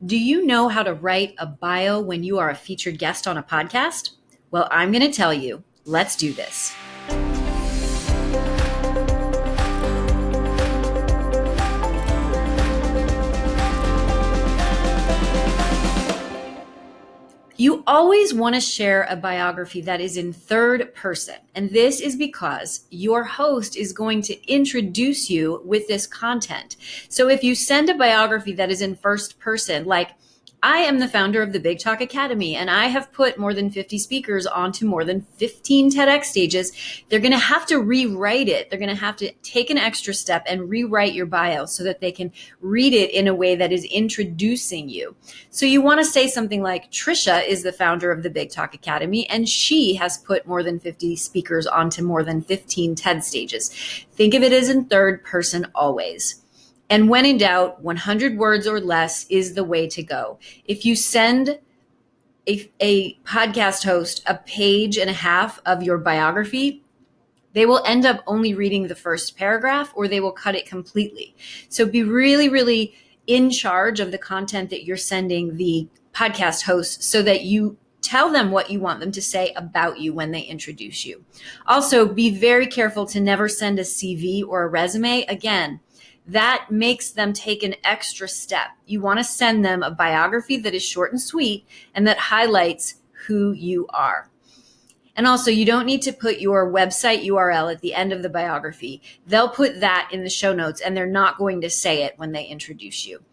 Do you know how to write a bio when you are a featured guest on a podcast? Well, I'm going to tell you. Let's do this. You always want to share a biography that is in third person. And this is because your host is going to introduce you with this content. So if you send a biography that is in first person, like I am the founder of the Big Talk Academy, and I have put more than 50 speakers onto more than 15 TEDx stages. They're going to have to rewrite it. They're going to have to take an extra step and rewrite your bio so that they can read it in a way that is introducing you. So you want to say something like, Tricia is the founder of the Big Talk Academy, and she has put more than 50 speakers onto more than 15 TED stages. Think of it as in third person always. And when in doubt, 100 words or less is the way to go. If you send a podcast host a page and a half of your biography, they will end up only reading the first paragraph or they will cut it completely. So be really, really in charge of the content that you're sending the podcast host so that you tell them what you want them to say about you when they introduce you. Also, be very careful to never send a CV or a resume. Again, that makes them take an extra step. You want to send them a biography that is short and sweet and that highlights who you are. And also, you don't need to put your website URL at the end of the biography. They'll put that in the show notes and they're not going to say it when they introduce you.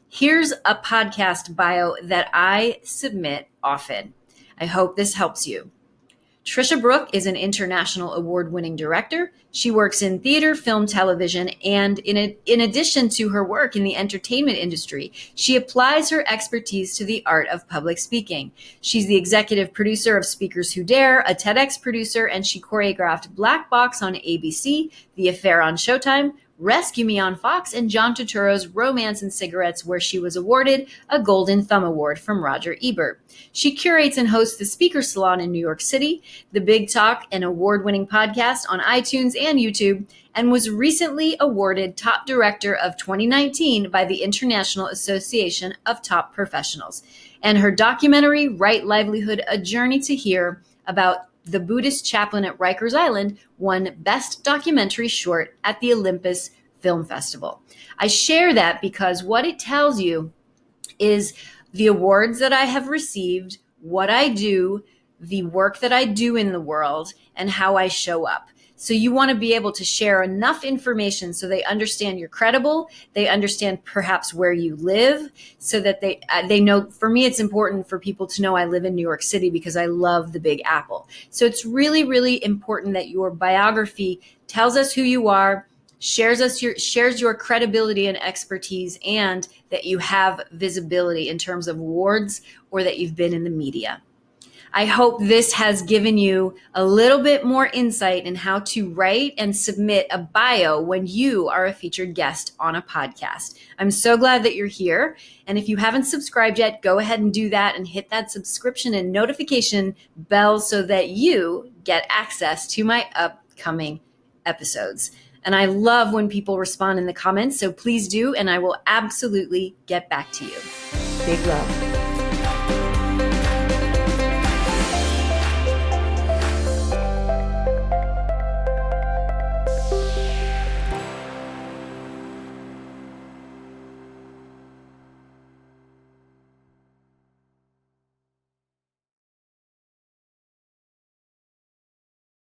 Here's a podcast bio that I submit often. I hope this helps you. Tricia Brouk is an international award-winning director. She works in theater, film, television, and in addition to her work in the entertainment industry, she applies her expertise to the art of public speaking. She's the executive producer of Speakers Who Dare, a TEDx producer, and she choreographed Black Box on ABC, The Affair on Showtime, Rescue Me on Fox, and John Turturro's Romance and Cigarettes, where she was awarded a Golden Thumb Award from Roger Ebert. She curates and hosts the Speaker Salon in New York City, the Big Talk, an award-winning podcast on iTunes and YouTube, and was recently awarded Top Director of 2019 by the International Association of Top Professionals. And her documentary, Right Livelihood, A Journey to Hear, about the Buddhist chaplain at Rikers Island, won Best Documentary Short at the Olympus Film Festival. I share that because what it tells you is the awards that I have received, what I do, the work that I do in the world, and how I show up. So you want to be able to share enough information so they understand you're credible, they understand perhaps where you live, so that they know. For me, it's important for people to know I live in New York City because I love the Big Apple. So it's really, really important that your biography tells us who you are, shares your credibility and expertise, and that you have visibility in terms of awards or that you've been in the media. I hope this has given you a little bit more insight in how to write and submit a bio when you are a featured guest on a podcast. I'm so glad that you're here. And if you haven't subscribed yet, go ahead and do that and hit that subscription and notification bell so that you get access to my upcoming episodes. And I love when people respond in the comments, so please do, and I will absolutely get back to you. Big love.